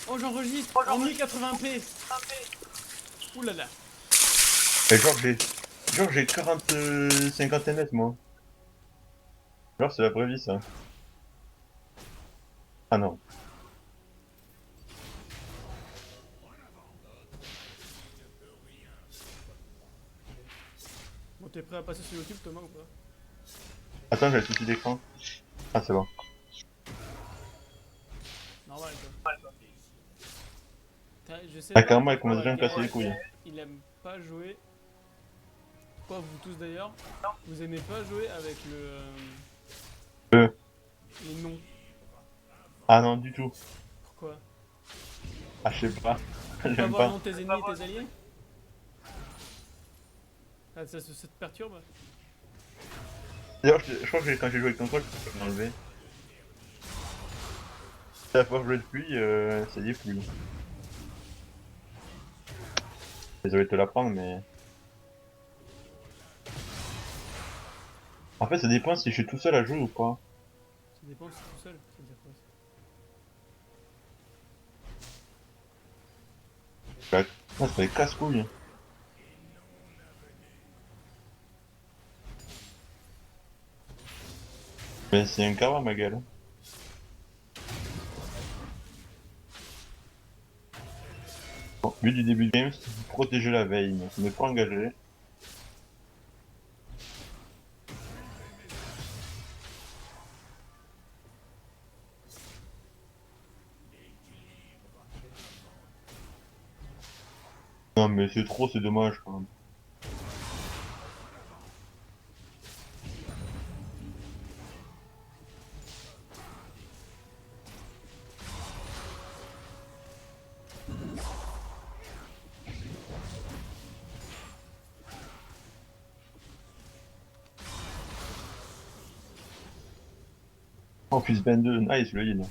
Oh, j'enregistre en 1080p. Oulala. Et genre j'ai 50 ms moi. Genre c'est la vraie vie ça. Ah non. Bon, t'es prêt à passer sur YouTube, Thomas, ou pas? Attends, j'ai le souci d'écran. Ah c'est bon. Normal, quoi. Je sais Ah pas carrément il commence pourquoi déjà à me casser les Gaël, couilles. il aime pas jouer. Pourquoi vous tous d'ailleurs, vous aimez pas jouer avec Euh. les noms? Ah non du tout. Pourquoi? Ah je sais pas. T'aimes pas J'aime voir le pas. nom de tes ennemis et tes alliés? Ah, ça te perturbe? D'ailleurs je crois que quand j'ai joué avec ton coach, je peux m'enlever. La fois que je joué depuis, c'est des fouilles. Désolé de te l'apprendre mais. En fait ça dépend si je suis tout seul à jouer ou pas. Ça dépend si t'es tout seul. Ça veut dire quoi ça? Ah, ça fait casse-couille. Mais c'est un carreau ma gueule. Bon, but du début de game, c'est protéger la veille, ne pas engager. Non mais c'est trop, c'est dommage quand même. Oh fils 22, nice le heal.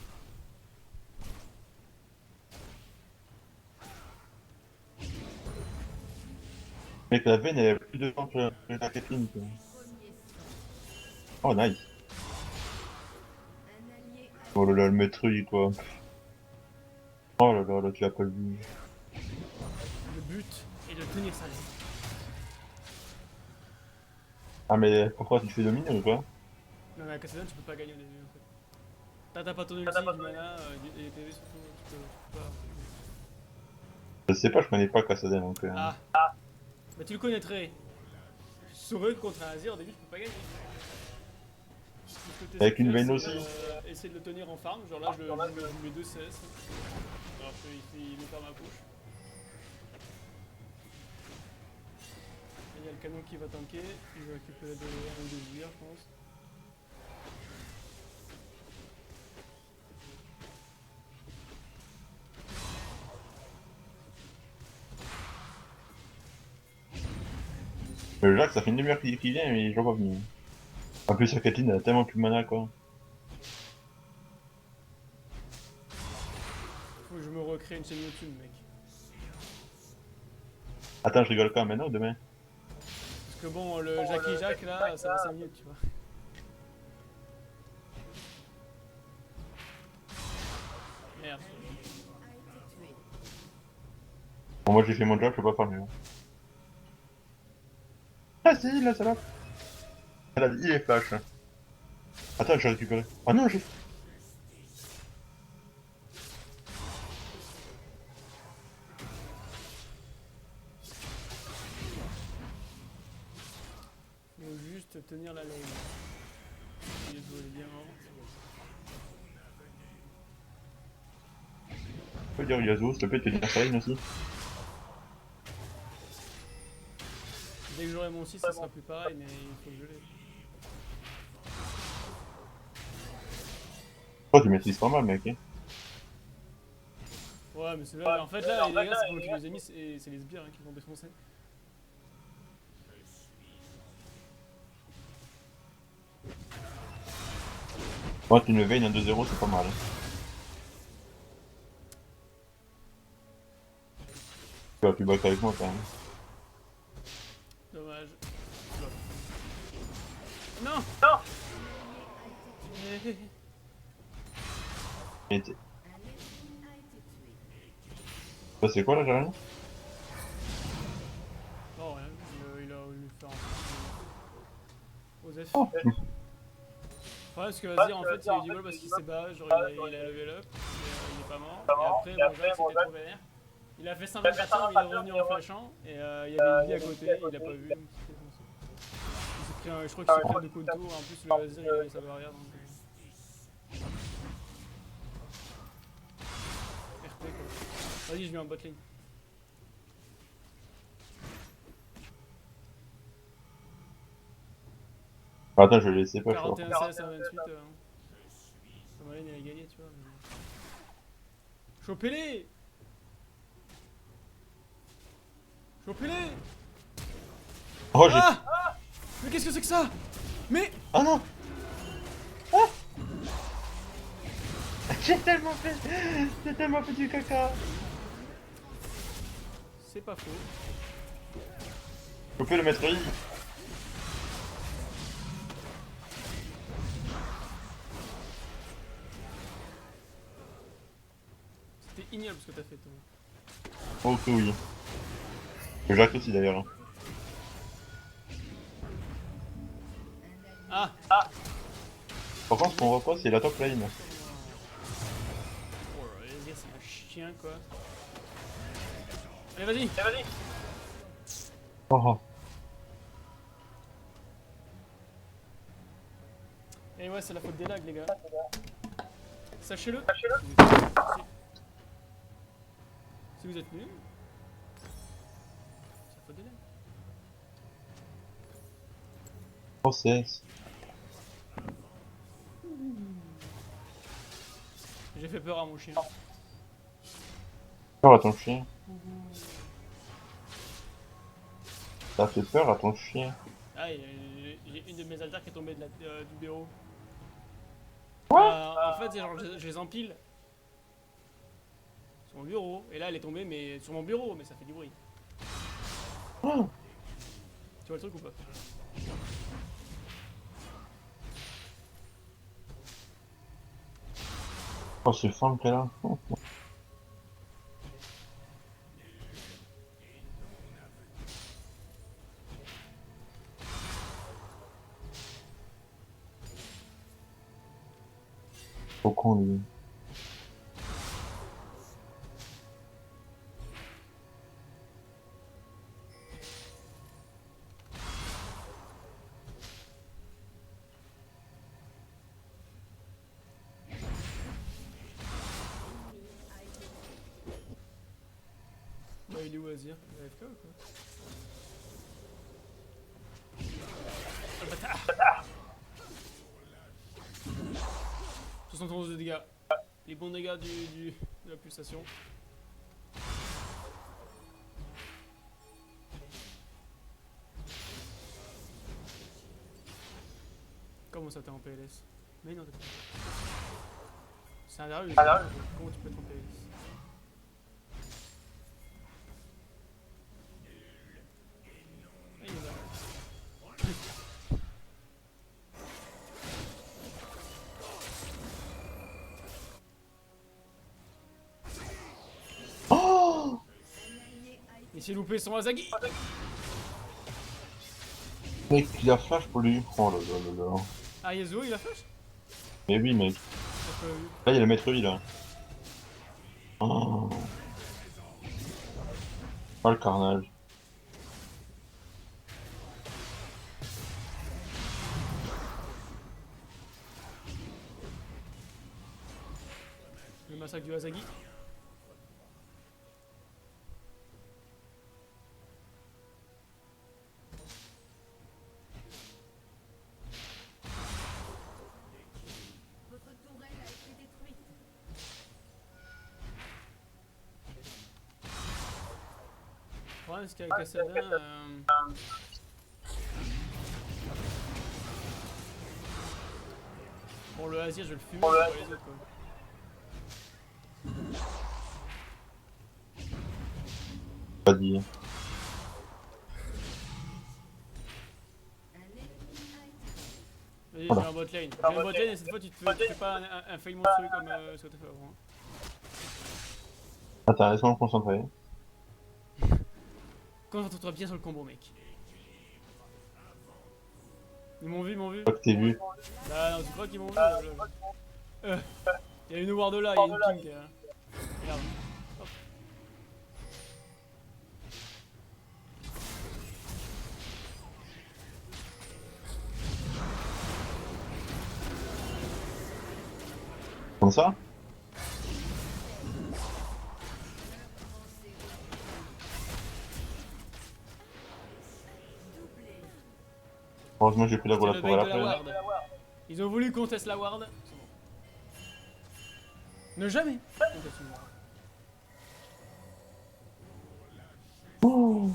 Mec la veine elle a plus de temps que la Kathleen quoi. Oh nice. Oh là là le maître quoi. Oh là là, là tu l'as pas vu. Le but est de tenir sa ligne. Ah mais pourquoi tu te fais dominer ou quoi? Non, mais à Castlevania, tu peux pas gagner au début en fait. T'as pas ton ulti, du mana, et les PV surtout, tu peux pas. Je sais pas, je connais pas Kassadin donc. Ah, bah tu le connaîtrais. Je saurais que contre un Azir, au début, tu peux pas gagner. Ce que tu essaies Avec de une faire, veine c'est aussi. essayer de le tenir en farm. Genre là, je mets 2 CS. Alors qu'il met pas ma push. Et il y a le canon qui va tanker. Il va récupérer un ou deux sbires, je pense. Le Jacques ça fait une demi-heure qu'il vient mais je vois pas venir. En plus sa Kathleen elle a tellement plus de mana quoi. Faut que je me recrée une chaîne YouTube, mec. Attends je rigole quand maintenant ou demain? Parce que bon, le Jackie Jack là, ça va 5 minutes, tu vois. Merde. Bon moi j'ai fait mon job, je peux pas faire mieux. Ah si la salope. Elle a dit il est flash. Attends j'ai récupéré. Ah non j'ai. Faut juste tenir la lane. Il est bien. Tu peux dire Yasuo s'il te plaît tenir sa ligne aussi? Dès que j'aurai mon 6, ça sera plus pareil, mais il faut que je l'ai. Toi tu maîtrises pas mal mec hein. Ouais, mais c'est là, en fait, là, les gars, c'est pour que les ennemis, c'est les sbires qui vont défoncer. Moi tu une veine en 2-0 c'est pas mal. Tu vas plus back avec moi quand même. Dommage. Non. Et t'es- Ça c'est quoi là, j'ai rien? Non, rien, il a voulu faire un Osef. Oh. Ouais, ce que vas-y, en fait, il a eu du bol parce qu'il s'est barré, genre il a level up, il est pas mort. Et après, bon, Jacques c'était trop vénère. Il a fait 5 parties, mais il est revenu en flashant, et il y avait une vie à côté, il a pas vu, donc c'était bon. Il s'est pris je crois qu'il s'est pris un de contour, en plus le Azir il avait sa barrière, donc... RP quoi. Vas-y, je viens en bot lane. Attends, je vais laisser pas, je crois. 41 CS à 28, sa lane elle a gagné, tu vois. Mais... Chopez-les! Chopez-les! Oh, j'ai... Ah! Mais qu'est-ce que c'est que ça? Mais... Ah non! Ah! J'ai tellement fait du caca! C'est pas faux. Je peux le mettre I. C'était ignoble ce que t'as fait, toi. Oh que oui. Le Jacques aussi d'ailleurs. Ah! Par contre, ce qu'on voit pas, c'est la top lane. Oh là, les gars, c'est un chien quoi. Allez, vas-y! Allez, vas-y! Oh, oh. Et ouais, c'est la faute des lags, les gars. Sachez-le. Si vous êtes nuls, c'est la faute des lags. Oh, CS. J'ai fait peur à mon chien. Peur à ton chien. T'as fait peur à ton chien. Ah, j'ai une de mes altères qui est tombée du bureau. Quoi? En fait, genre, je les empile sur mon bureau. Et là, elle est tombée mais sur mon bureau, mais ça fait du bruit. Oh, Tu vois le truc ou pas? oh c'est fun qu'elle a. Oh. Trop con lui. Bah, il est où Azir? Il est AFK ou quoi? Oh le bâtard! 71 de dégâts. Les bons dégâts de la pulsation. Comment ça t'es en PLS? Mais non, t'es pas. C'est un darus. Comment tu peux être en PLS? Ah, il est là. Oh, Il s'est loupé son Azagi! mec, il a flash pour lui. Oh là là là là. Ah, Yasuo il a flash? Mais oui, mec. J'ai pas vu. Là, il y a le maître I là. Oh, oh le carnage. Le massacre du Azagi. Votre tourelle a été détruite. Le problème, c'est qu'avec Kassadin, bon, le Azir, je vais le fumer pour les autres, quoi. Pas dit. Vas-y, j'ai Voilà. un bot lane. J'ai un bot lane et cette fois, tu fais pas un fail monstrueux comme ce que t'as fait avant. Attends, laisse-moi me concentrer. Concentre-toi bien sur le combo, mec. Ils m'ont vu, ils m'ont vu. Je crois que t'es vu. Bah non, tu crois qu'ils m'ont vu là. Il y a une ward là, il y a une pink. Regarde. Hop. Comme ça? Heureusement j'ai pris la C'est voie le pour bait la de la fin. ward. Ils ont voulu qu'on teste la ward. C'est bon. Ne jamais contester une ward. Oh.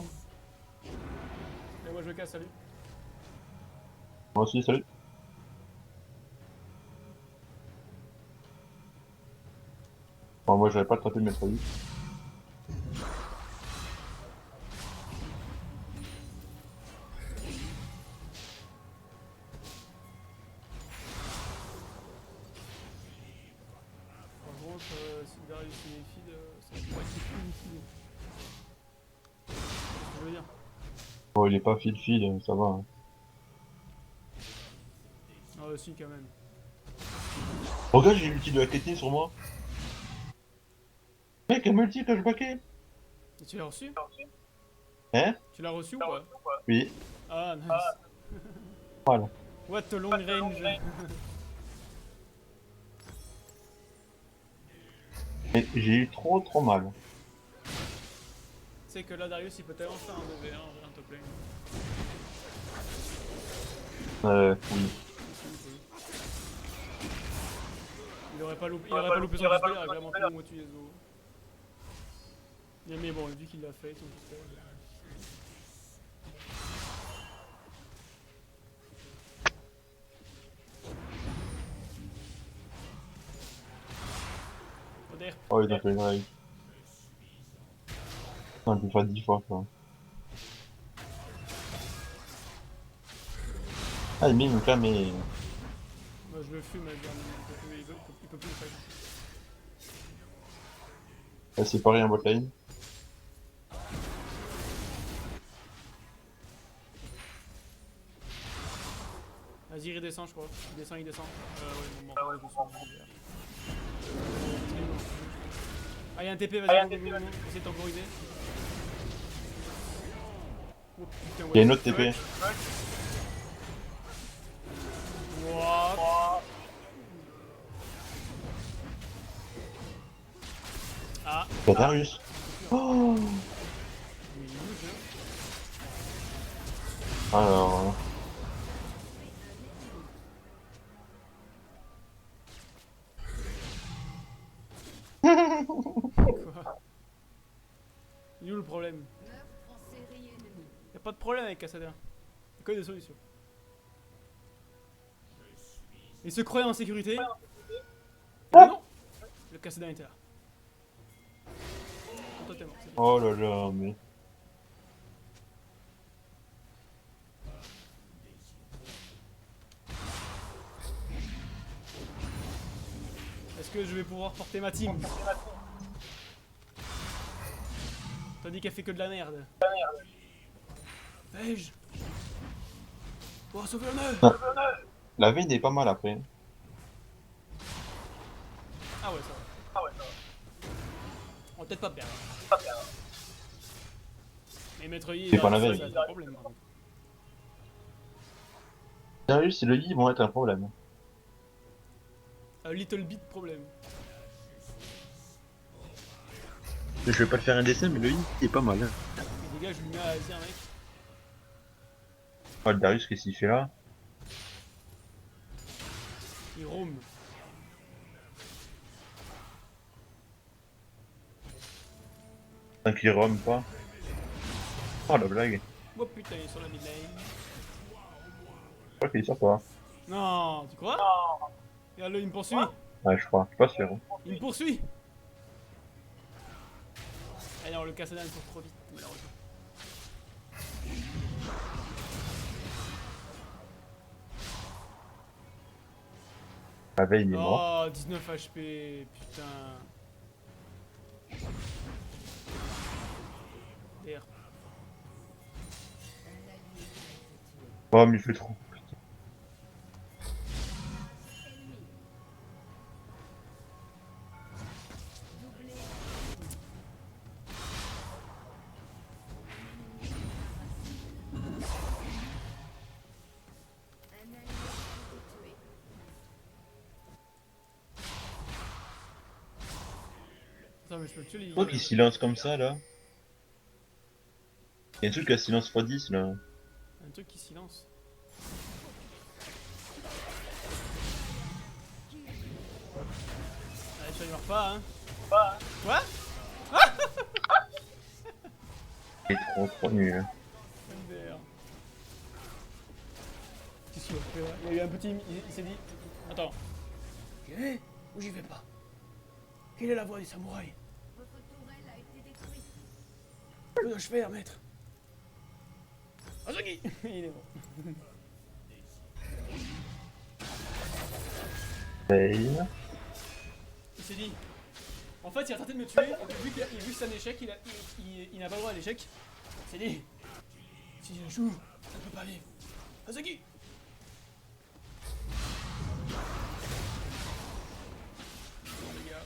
Mais moi je casse, salut. Moi aussi, salut. Bon, moi j'avais pas le traité de mettre lui. Par contre, si Darius il est feed, ça pourrait être plus utile. C'est ce que je veux dire. Bon, il est pas feed, ça va. Hein. Ah, si, quand même. Regarde, j'ai l'ulti de la Caitlyn sur moi. Mec, un multi que je baquais. Et tu l'as reçu? Hein? Tu l'as reçu ou pas? Oui. Ah, nice. Voilà. What a long range. Mais j'ai eu trop mal. Tu sais que là, Darius il peut tellement faire un 2v1 en vrai, un top lane. Oui. Il aurait pas loupé son pistolet, il aurait vraiment fait moi tuer les os. Mais bon, vu qu'il l'a fait, son pistolet. Oder. Oh, il a fait une règle. Non, il peut faire 10 fois, quoi. Ah, il mime, mais... Moi je le fume, il peut plus le faire. Elle s'est séparé en bot lane. Vas-y, il redescend, je crois. Il descend. Ouais, bon, je me suis Ah, y'a un TP, vas-y, essaye de temporiser. Oh putain, ouais. Il y a une autre TP. What? Ah. Y'a Darius. Oh. Oui, Alors... Quoi? Il est où le problème? Meurtre en série ennemie. Y'a pas de problème avec Cassadin. Y'a que des solutions. Il se croyait en sécurité. Mais non! Le Cassadin était là. Toi t'es mort, c'est bon. Oh là là, mais... Est-ce que je vais pouvoir porter ma team? T'as dit qu'elle fait que de la merde. Vais-je? Pour sauver l'honneur! La veine est pas mal après. Ah ouais, ça va. On va peut-être pas perdre. Mais Maître Yi, C'est pas la ça, veille. c'est un problème. Par contre. Darius et le Yi vont être un problème. A little bit problème. Je vais pas te faire un dessin, mais le Yi est pas mal. Hein. Les gars, je lui mets à Azir, mec. Oh, le Darius, qu'est-ce qu'il fait là? Il roam. Tant qu'il roam pas. Oh la blague. Oh putain, il est sur la mid lane. Je crois qu'il est sur toi. Non, tu crois? Regarde-le, il me poursuit. Ouais, je crois. Je suis pas sûr. Il me poursuit. Ah non, le Cassadin il court trop vite, malheureusement. La veille, il est mort. Oh, 19 HP, putain. Der. Oh, mais il fait trop. Ennemi. Doublé. Un allié a été tué. Attends, mais je peux le tuer, les Pourquoi qu'il silence comme ça là? Il y a un truc à silence x10 là. Un truc qui silence. Allez, tu meurs pas, hein. Quoi? Il est trop nul. MDR. Qu'est-ce qu'il a fait là? Il y a eu un petit. Il s'est dit. Attends. J'y vais ou j'y vais pas? Quelle est la voix des samouraïs? Votre tourelle a été détruite. Que dois-je faire, maître? Azuki. Il est bon. Vayne. Il s'est dit. En fait, il a tenté de me tuer, et vu que c'est un échec, il n'a pas le droit à l'échec. Il s'est dit. Si je joue, je ne peux pas vivre. Azuki. Bon, les gars.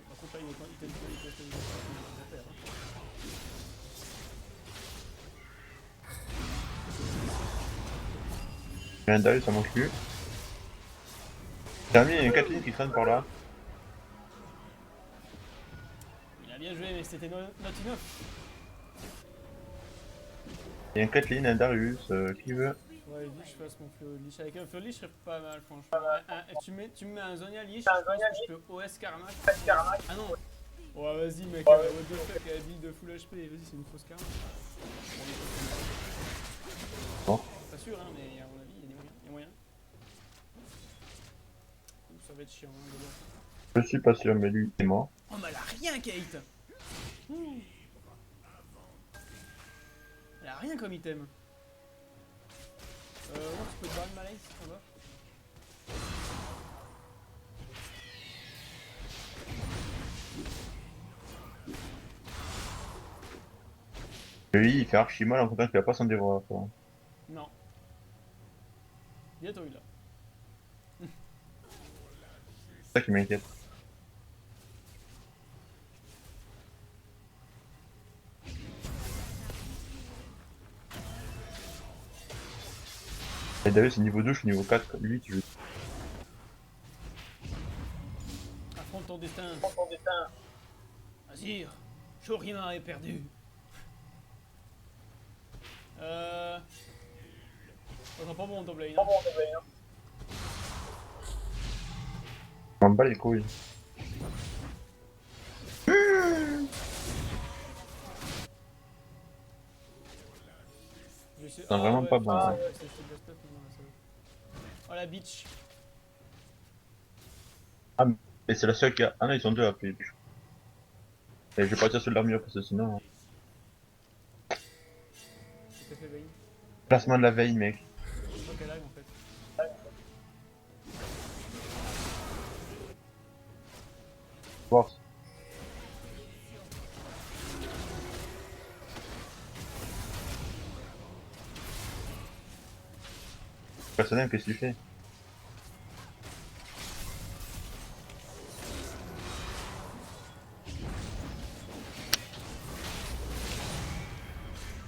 Par contre, là, il teste les affaires. Legendary, ça manque plus. J'ai mis une Kathleen qui traîne par là. Il a bien joué, mais c'était not enough. Il y a une Kathleen, un Darius, qui veut. Ouais, il dit que je fasse mon Fleur Lich. Avec un Fleur Lich, je serais pas mal, franchement. Tu me mets un Zonia Lich, je pense que je peux OS Karnak. Ah non. Ouais, vas-y, mec, what the fuck, elle a build de full HP. Vas-y, c'est une fausse Karnak. Bon. Pas sûr, hein, mais à mon avis, il y a moyen. Ça va être chiant, hein, de voir. Je suis pas sûr, mais lui, il est mort. Oh, mais elle a rien, Kate. Elle a rien comme item. Ouais, tu peux te barrer de ma lane si ça va. Lui, il fait archi mal en comptant qu'il a pas son dévora. Non. Bientôt il a. C'est ça qui m'inquiète. Et Darius c'est niveau 2, je suis niveau 4. Lui, tu veux. Affronte ton destin. Azir, Shurima est perdu. Ça sent pas bon ton blade. Hein. Je m'en bats les couilles. C'est vraiment pas bon, hein. Oh la bitch. Ah, mais c'est la seule qui a. Ah non, ils sont deux après. Et je vais partir sur l'armure parce que sinon. Qu'est-ce que t'as fait, Vayne? Placement de la veille, mec. Je crois qu'elle lag en fait. Force. Personnel, qu'est-ce que tu fais?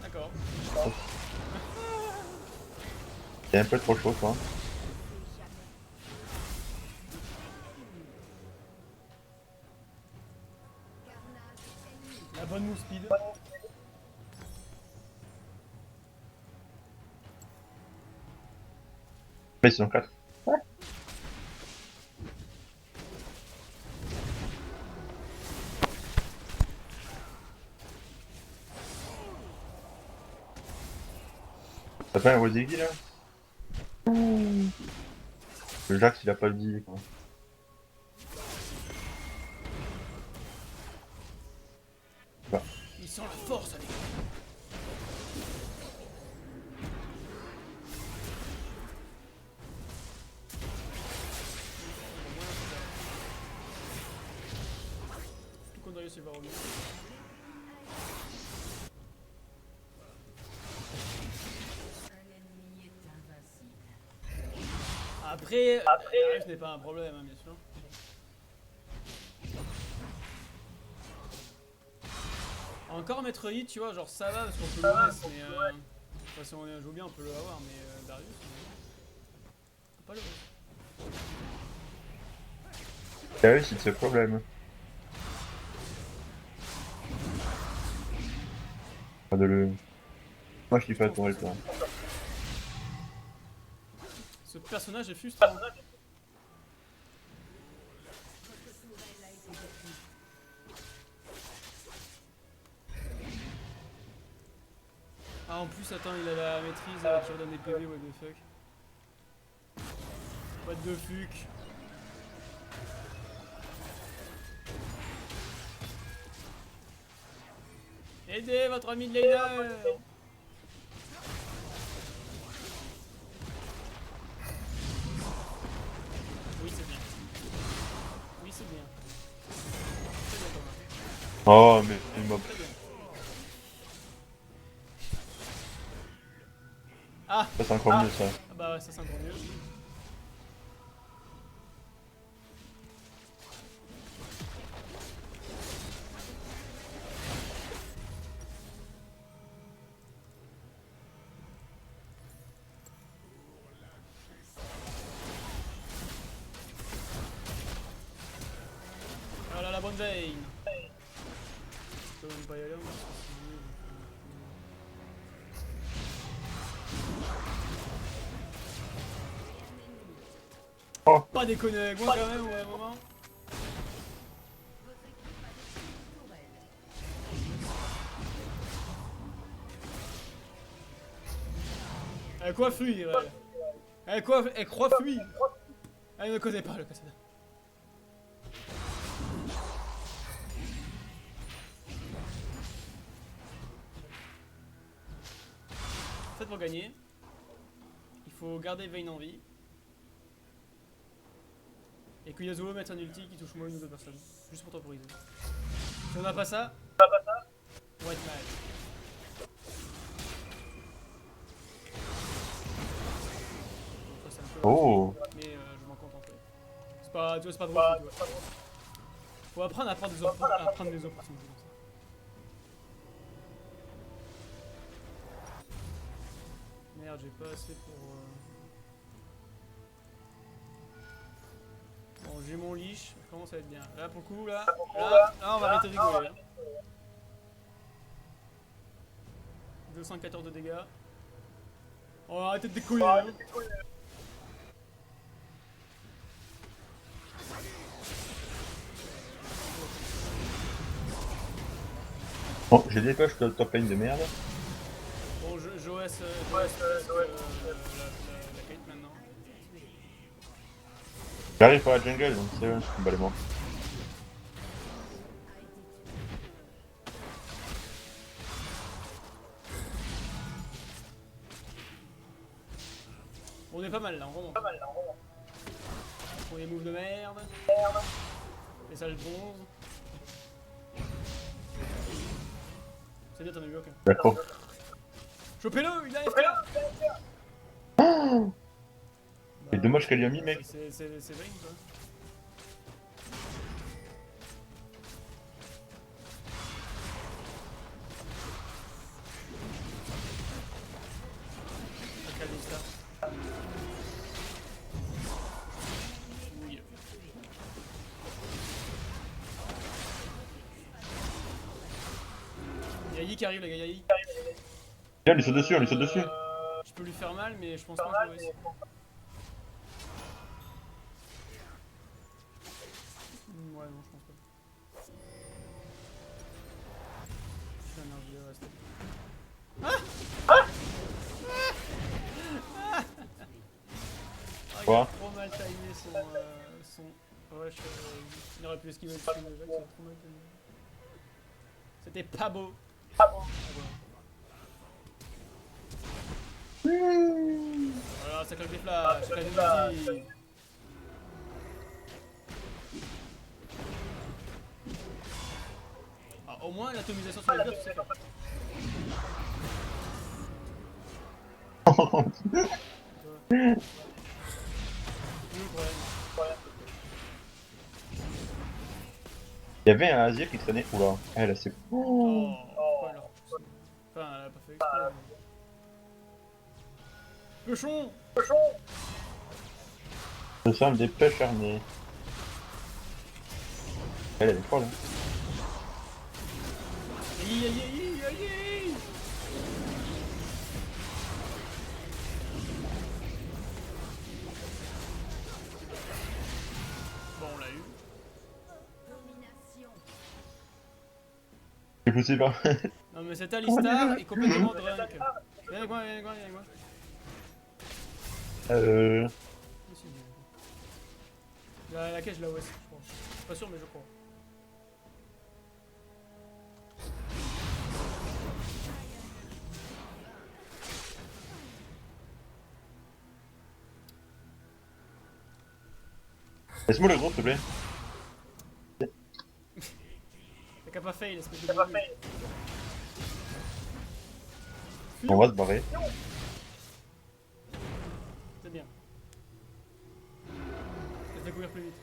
D'accord. T'es un peu trop chaud, toi. La bonne move speed. Mais ils sont 4. T'as pas un Rosegi là? Le Jax il a pas le vie quoi. Il sent la force avec. Tout contre Darius il va revenir. Après, ce n'est pas un problème, hein, bien sûr. Encore Metroid, tu vois, genre ça va parce qu'on peut le reste, mais enfin, si on joue bien, on peut le avoir, mais Darius, on peut pas le reste. Darius, it's a problem. Pas de le... Moi, je kiffe pas ton temps. Ce personnage est frustrant. Ah, en plus, attends, il a la maîtrise qui redonne des PV, what the fuck. What the fuck. Aidez votre ami de laser. Oui, c'est bien. Oui, c'est bien. Très bien, Thomas. Oh, mais il m'a... Très bien. Ah, Ça, c'est encore mieux, ça. ah bah ouais, ça c'est encore mieux. Voilà la bonne veine. Je peux même pas y aller, moi, parce que c'est mieux. Oh. Pas déconner avec moi quand même, ouais, à un moment. Elle croit fuir, elle croit fuir. Elle ne connaît pas le Cassada. En fait, pour gagner, il faut garder Vayne en vie. Et que Yasuo mette un ulti qui touche moins une ou deux personnes. Juste pour temporiser. Si on n'a pas ça, on va être mal. Donc, ça, c'est un peu Oh. mais je m'en contente. C'est pas, tu vois, c'est pas drôle. Tu vois. Faut apprendre à prendre des opportunités comme ça. Merde, j'ai pas assez pour... Bon, j'ai mon leash, ça commence à être bien. Là, pour le coup, là, on va arrêter de rigoler. Hein. 214 de dégâts. On va arrêter de décoller. Hein. Bon, j'ai des coches de top lane de merde. Bon, Joès, la Kate maintenant. J'arrive par la jungle, donc c'est un balayement. On est pas mal là, on remonte. On les moves de merde. Les salles bronze. C'est bien, t'en as eu aucun. D'accord. Chopez-le, il a FK. C'est dommage qu'elle y a mis, mec. C'est Vayne quoi. Oui. Y'a Yi qui arrive, les gars, y'a Yi. Viens, lui saute dessus, on lui saute dessus. Je peux lui faire mal, mais je pense pas que je vais. Ouais, non, je pense pas. Je suis énervé, reste. Ah, il Quoi a trop mal timé son rush. Il aurait pu esquiver le stream déjà, il a trop mal timé. C'était pas beau. Ah, voilà, ça claque des flashs, ça claque des ultis. Ah, au moins l'atomisation sur les blocs, c'est fait. plus le problème. Il y avait un Azir qui traînait. Oula, elle, c'est. Oh, pourquoi elle l'a repoussé? Enfin, elle a pas fait exprès. Mais... Cochon! Ce sont des pêches armées. Elle est folle, hein. Aïe aïe aïe aïe aïe! Bon, on l'a eu. Domination. C'est possible, hein. Non mais cet Alistar est complètement drunk. Viens avec moi, viens avec moi, viens avec moi. Si, viens avec moi. La cage là, ouais, je crois. Je suis pas sûr, mais je crois. Laisse-moi le gros, s'il te plaît. T'as qu'à pas fail, espèce de boulot. On va se barrer. C'est bien. Ça fait courir plus vite.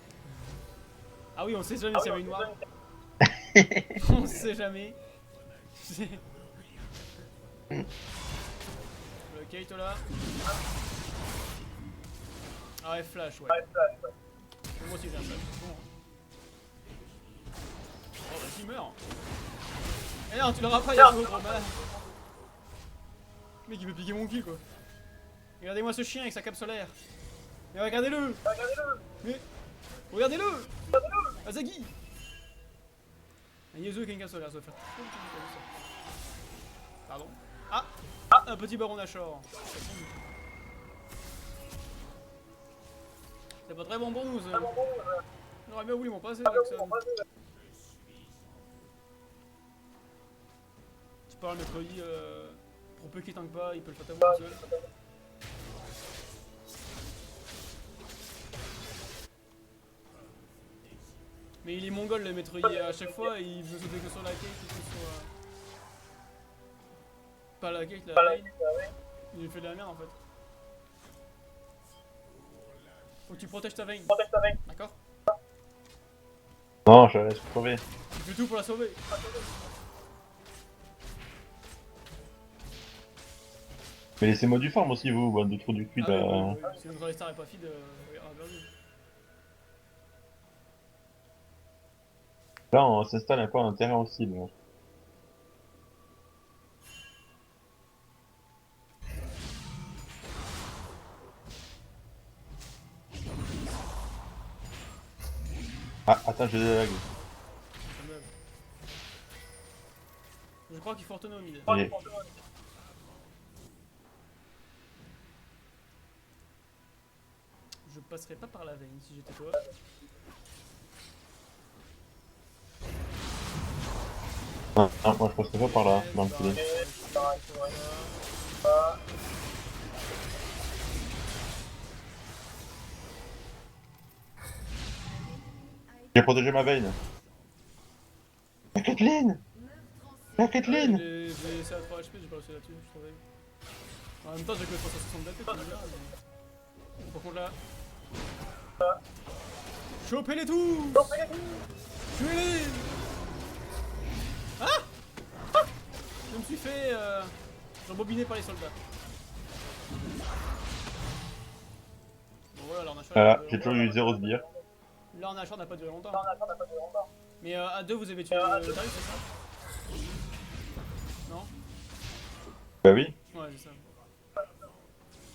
Ah oui, on sait jamais s'il y avait une noire. On sait jamais. Le Kate là. Ah ouais, flash, ouais. Moi aussi j'ai un flash, c'est bon. Oh bah qui meurt. Eh non, tu l'auras pas, y'a gros malade. Le mec il veut piquer mon cul quoi. Regardez-moi ce chien avec sa cape solaire. Mais regardez-le. Mais regardez-le. Azagi. Un Yezu avec une cape solaire, ça va faire. Pardon. Ah, un petit baron Nashor. C'est pas très bon pour nous, ça. J'aurais bien voulu m'en passer avec ça. Tu parles mercredi, pour peu qu'il tank pas, il peut le faire tout seul. Mais il est mongol le maître I à chaque fois, il veut sauter que sur la cake et que sur... Pas la cake, la lane. Il lui fait de la merde en fait. Faut que tu protèges ta veine. D'accord? Non, je la laisse crever. Tu fais tout pour la sauver. Mais laissez-moi du farm aussi, vous, bande de trous du cul. Ah Là. oui. Si notre Alistar est pas feed, on a perdu. Là, on s'installe un peu en terrain aussi. Là. Ah, attends, j'ai des lags. Je crois qu'il faut retourner au mid. J'ai- Je passerai pas par la veine si j'étais toi. Ah, ah, moi je passerai pas par là, dans le filet. J'ai protégé ma veine. La Kathleen! La Kathleen! J'ai essayé à 3 HP, j'ai pas réussi là-dessus, je trouvais. En même temps, j'ai que 360 d'AP, tu me diras, mais... Par contre là... Chopez-les tous! Tuez-les! Ah! Je me suis fait rembobiné par les soldats. Bon voilà, leur Nashor Voilà, j'ai toujours eu 0 sbires. Leur Nashor n'a pas duré longtemps. Mais à 2 vous avez tué Darius, c'est ça? Non? Bah oui. Ouais, c'est ça.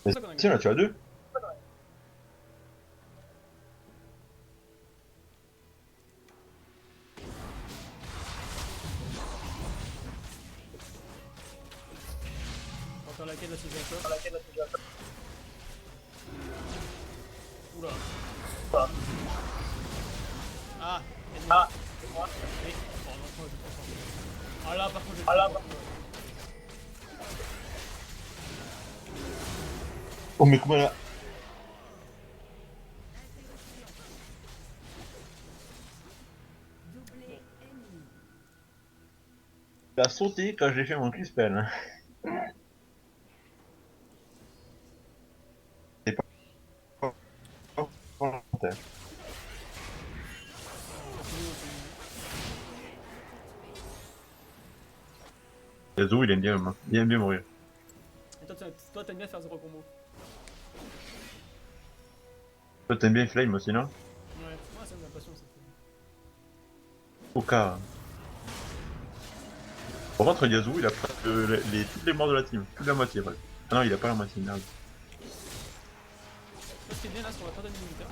Mais ça qu'on a si, on a tué à 2. On va faire laquelle la situation? Oula. Ah, ennemi. Oui. Oh non, je vais pas sortir. Ah là, par contre, je vais Oh, mais comment elle a. Doublé ennemi. Elle a sauté quand j'ai fait mon Q-spell. C'est pas. Yasuo il aime bien mourir. Et toi t'aimes bien faire 0 combo. Toi t'aimes bien Flame aussi, non? Ouais, moi ça me passion ça. Oka. Par contre, Yasuo il a presque toutes les morts de la team. Plus de la moitié, presque. Ah non, il a pas la moitié, merde. Ce qui est bien là, c'est qu'on va pas donner militaire.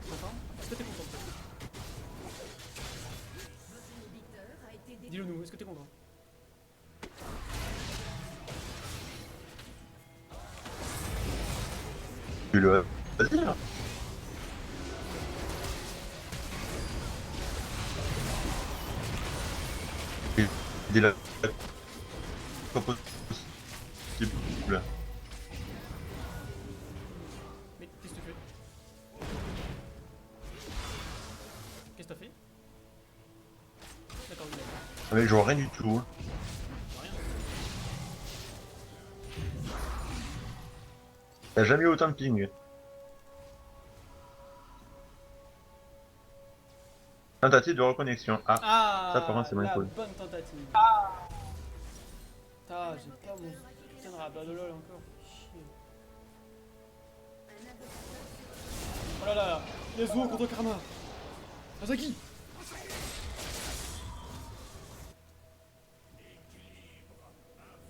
Content? Est-ce que t'es content? Inhibiteur a été détruit. Dis-le nous, est-ce que t'es content? Tu le. Vas-y, là. Il est là. Pas possible. Là. Mais qu'est-ce que tu fais? Qu'est-ce que t'as fait? D'accord, il a Ah, mais je vois rien du tout. Hein. rien. T'as jamais eu autant de ping. Tentative de reconnexion. Ah, Ah, ça par contre c'est moins la cool. bonne tentative. Putain, j'ai pas mon putain de rabat de lol encore. Chier. Oh là là, Yasuo contre Karma. Sasaki.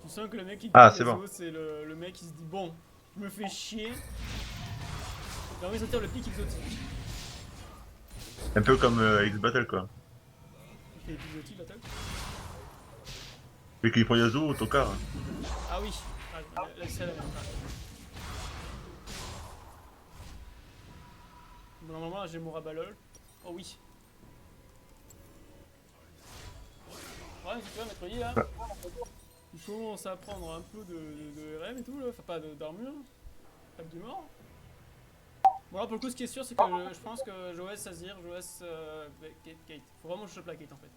Tu sens que le mec qui dit Ah, c'est Yasuo, bon. c'est le mec qui se dit bon, je me fais chier. J'ai envie de sortir le pic exotique. Un peu comme X-Battle quoi. Il fait exotique la tête. Et qu'il prend Yasuo au tocard. Ah oui, ah, là c'est la même. Bon, normalement là j'ai mon rabat lol. Oh oui. Ouais, si tu vois, maître Yi là, il commence à prendre un peu de RM et tout là, enfin pas d'armure, pas du mort. Bon là pour le coup ce qui est sûr c'est que je pense que Joès, Sazir, Joès, Kate. Faut vraiment que je chope la Kate en fait.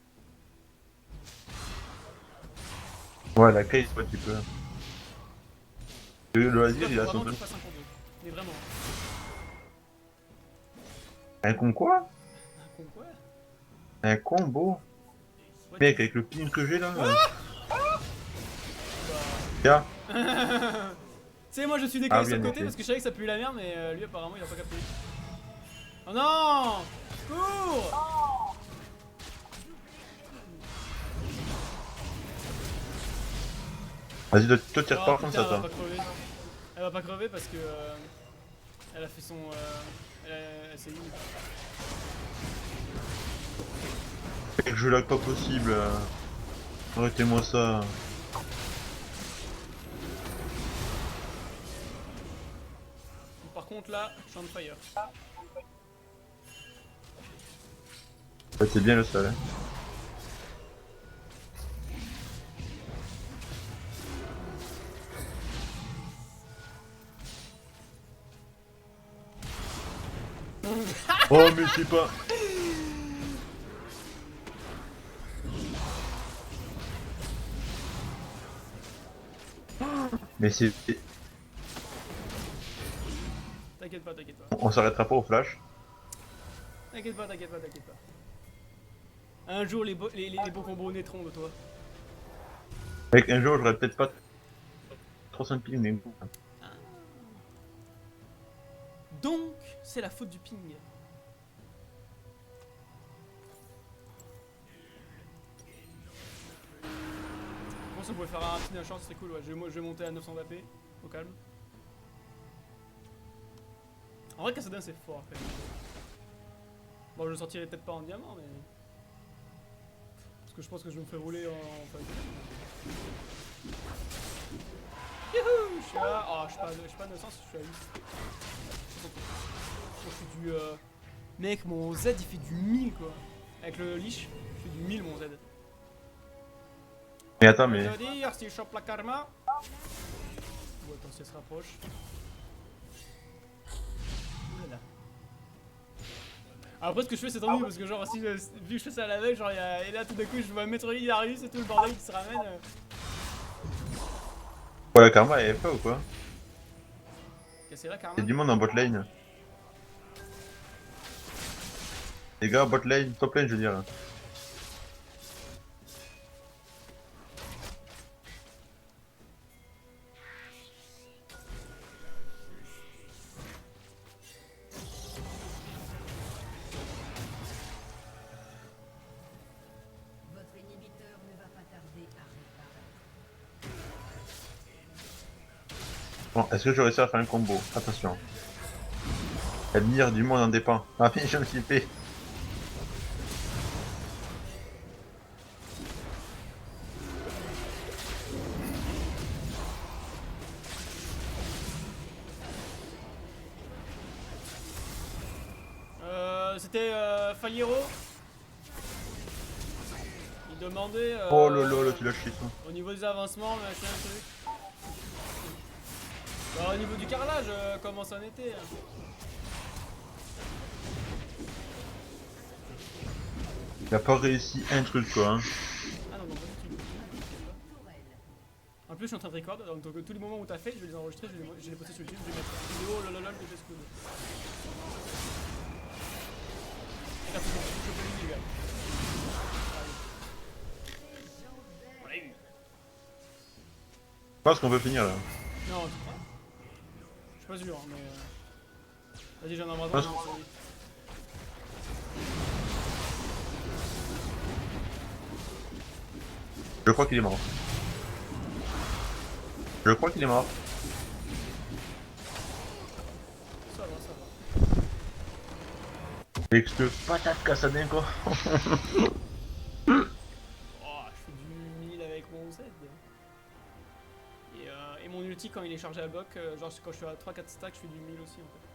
Ouais, la case, ouais, tu peux. Le Azir, il Faut a vraiment son que truc. je fasse un combo. Mais vraiment. Un con quoi? Un con quoi? Un combo? Ouais, Mec, avec le ping que j'ai là. bah... Tiens. Tu sais moi je suis Ah décalé oui, sur le en côté effet. parce que je savais que ça pue la merde mais lui apparemment il a pas capté. Oh non! Cours! Vas-y, toi, tire Oh pas comme putain, ça, elle va toi. pas crever. Elle va pas crever parce que elle a fait son elle s'est eu. Mec, je lag pas possible. Arrêtez-moi ça. Par contre là, je suis on fire. Ouais, c'est bien le seul. Hein. Oh, mais je sais pas. Mais c'est. T'inquiète pas, t'inquiète pas. On s'arrêtera pas au flash. T'inquiète pas, t'inquiète pas, t'inquiète pas. Un jour les beaux combos naîtront de toi. Mec, un jour, j'aurais peut-être pas 300 ping, mais. Donc, c'est la faute du ping. Bon, ça pouvait faire un petit chance, c'est cool, ouais. Je vais monter à 900 d'AP, au calme. En vrai, Kassadin c'est fort quand même. Bon, je le sortirai peut-être pas en diamant, mais. Parce que je pense que je me ferai rouler en feuille. Youhou! Je suis à. Oh, je suis pas à 900, je suis à 8. Je fais du. Mec, mon Z il fait du 1000 quoi. Avec le leash, je fais du 1000 mon Z. Mais attends, mais. Je veux dire, si je chope la karma. Bon, attends, si elle se rapproche. Oulala. Après, ce que je fais, c'est tant mieux parce que, genre, si vu que je fais ça à l'aveugle, genre, et là tout d'un coup, je vois Metro il arrive, c'est tout le bordel qui se ramène. Ouais, la karma, elle est pas ou quoi? Casser la karma. Y'a du monde en bot lane. Les gars, bot lane, top lane, je veux dire. Bon, est-ce que je réussi à faire un combo? Attention. L'avenir du monde en dépend. Ah mais je me suis fait. C'était Faliero. Il demandait Oh lolo, tu l'as chié toi. au niveau des avancements, machin, truc. Bah, au niveau du carrelage, comment ça en était hein. Il a pas réussi un truc quoi. Hein. Ah non, non, pas du tout. En plus, je suis en train de record, donc tous les moments où t'as fait, je vais les enregistrer, je vais les poster sur YouTube, je vais mettre vidéo, lololol, de Pescoud. Et là, faut que je chope les gars. On l'a eu. Je pense qu'on peut finir là. Non, tu crois? Je suis pas sûr, hein, mais. Vas-y, j'en ai un Ah, sur lui. Je crois qu'il est mort. Je crois qu'il est mort. Ça va, ça va. Avec cette patate cassade quoi. Oh, je fais du 1000 avec mon Z. Et mon ulti, quand il est chargé à bloc, genre quand je suis à 3-4 stacks, je fais du 1000 aussi en fait.